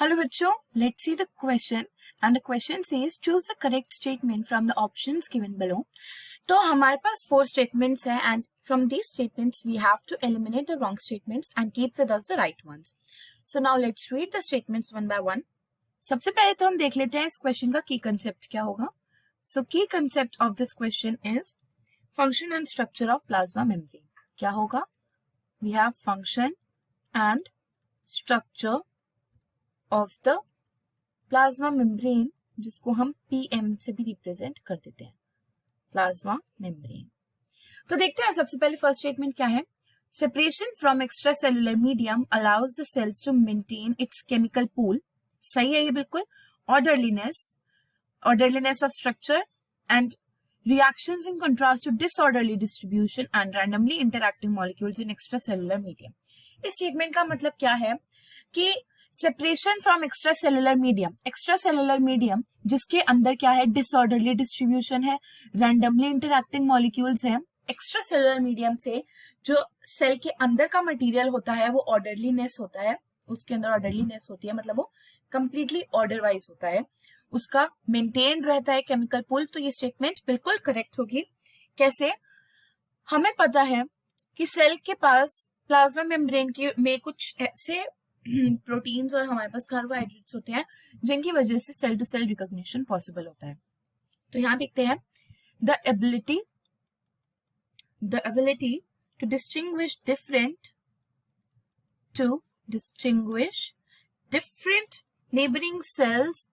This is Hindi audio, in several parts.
Hello बच्चों, let's see the question and the question says choose the correct statement from the options given below. तो हमारे पास 4 statements है and from these statements we have to eliminate the wrong statements and keep with us the right ones. So now let's read the statements one by one. सबसे पहले तो हम देख लेते हैं इस क्वेश्चन का की कंसेप्ट क्या होगा. So key concept of this question is function and structure of plasma membrane. क्या होगा? We have function and structure of the plasma membrane जिसको हम PM से भी रिप्रेजेंट कर देते हैं, प्लाज्मा मेम्ब्रेन. तो देखते हैं सबसे पहले फर्स्ट स्टेटमेंट क्या है. Separation from extracellular medium allows the cells to maintain its chemical pool. सही है ये बिल्कुल. Orderliness of structure and reactions in contrast to disorderly distribution and randomly interacting molecules in extracellular medium. इस स्टेटमेंट का मतलब क्या है कि separation from extracellular medium जिसके अंदर क्या है, डिसऑर्डरली डिस्ट्रीब्यूशन है, रैंडमली इंटरैक्टिंग मॉलिक्यूल्स हैं. एक्स्ट्रा सेलुलर मीडियम से जो सेल के अंदर का मटेरियल होता है वो ऑर्डरलीनेस होता है, उसके अंदर ऑर्डरलीनेस होती है, मतलब वो कंप्लीटली ऑर्डर वाइज होता है, उसका मेंटेन रहता है केमिकल पूल. तो ये स्टेटमेंट बिल्कुल करेक्ट होगी. कैसे? हमें पता है कि सेल के पास प्लाज्मा मेम्ब्रेन में कुछ ऐसे प्रोटीन्स और हमारे पास कार्बोहाइड्रेट्स होते हैं जिनकी वजह से cell to cell recognition possible होता है. तो यहां देखते हैं the ability to distinguish different neighboring cells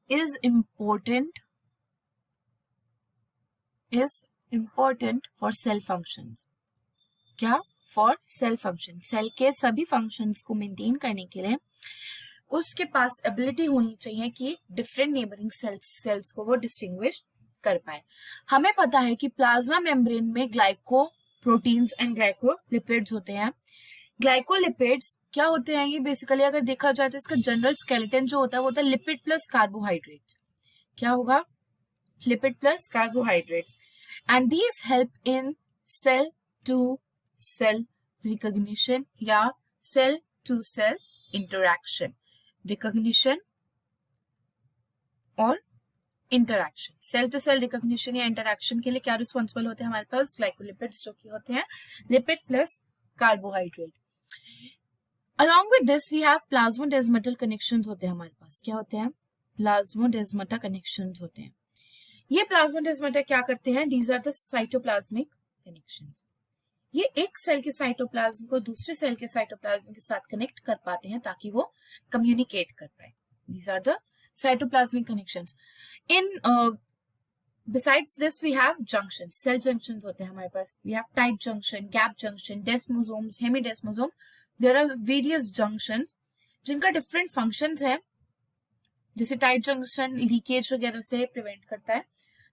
is important for cell functions. क्या? For cell function. सेल के सभी फंक्शंस को मेंटेन करने के लिए उसके पास एबिलिटी होनी चाहिए कि डिफरेंट नेबरिंग सेल्स को वो डिस्टिंग्विश कर पाए. हमें पता है कि प्लाज्मा मेम्ब्रेन में ग्लाइको प्रोटीन्स एंड ग्लाइकोलिपिड्स होते हैं. ग्लाइकोलिपिड्स क्या होते हैं? ये बेसिकली अगर देखा जाए तो इसका जनरल स्केलेटन जो होता है वो होता है लिपिड प्लस कार्बोहाइड्रेट्स. क्या होगा? Lipid plus carbohydrates. And these help in cell to cell recognition या cell to cell interaction. Recognition और interaction, cell to cell recognition या इंटरैक्शन के लिए क्या रिस्पॉन्सिबल होते हैं हमारे पास? ग्लाइकोलिपिड्स, जो कि होते हैं lipid plus carbohydrate. Along with this we have plasmodesmatal connections होते हैं हमारे पास. क्या होते हैं? प्लाज्मोडेस्माटा कनेक्शंस होते हैं. ये प्लाज्मोडेस्माटा क्या करते हैं? These are the cytoplasmic connections. ये एक सेल के साइटोप्लाज्म को दूसरे सेल के साइटोप्लाज्म के साथ कनेक्ट कर पाते हैं ताकि वो कम्युनिकेट कर पाए. These are the cytoplasmic connections. Besides this we have junctions, cell junctions होते हैं हमारे पास. We have tight junction, gap junction, desmosomes, hemidesmosomes. There are various junctions जिनका different functions है. जैसे टाइट जंक्शन लीकेज वगैरह से प्रिवेंट करता है.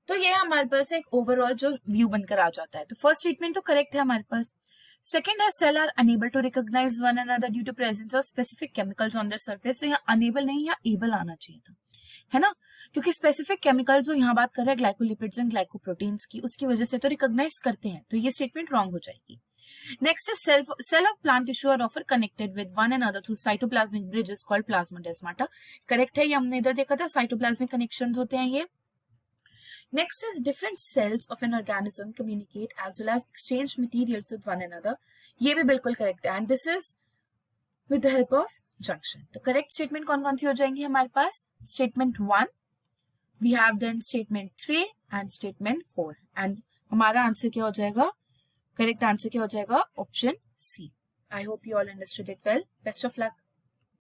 तो ये हमारे पास एक ओवरऑल जो व्यू बनकर आ जाता है. तो फर्स्ट स्टेटमेंट तो करेक्ट है हमारे पास. सेकंड है cell are enable to recognise one another due to presence of specific chemicals on their surface. तो यहाँ अनेबल नहीं, यहाँ एबल आना चाहिए था, है ना, क्योंकि स्पेसिफिक केमिकल्स जो यहाँ बात कर रहे हैं ग्लाइकोलिपिड्स एंड ग्लाइकोप्रोटीन्स की, उसकी वजह से तो रिकॉग्नाइज करते हैं. तो ये स्टेटमेंट रॉन्ग हो जाएगी. Next is cell of plant tissue are often connected with one another through cytoplasmic bridges called plasmodesmata. Correct है, ये हमने इधर देखा था, cytoplasmic connections होते हैं ये. Next is different cells of an organism communicate as well as exchange materials with one another. ये भी बिल्कुल correct है and this is with the help of junction. तो correct statement कौन सी हो जाएंगी हमारे पास? Statement 1, we have then statement 3 and statement 4 and हमारा आंसर क्या हो जाएगा? करेक्ट आंसर क्या हो जाएगा? Option C. I hope you all understood it well. Best of luck.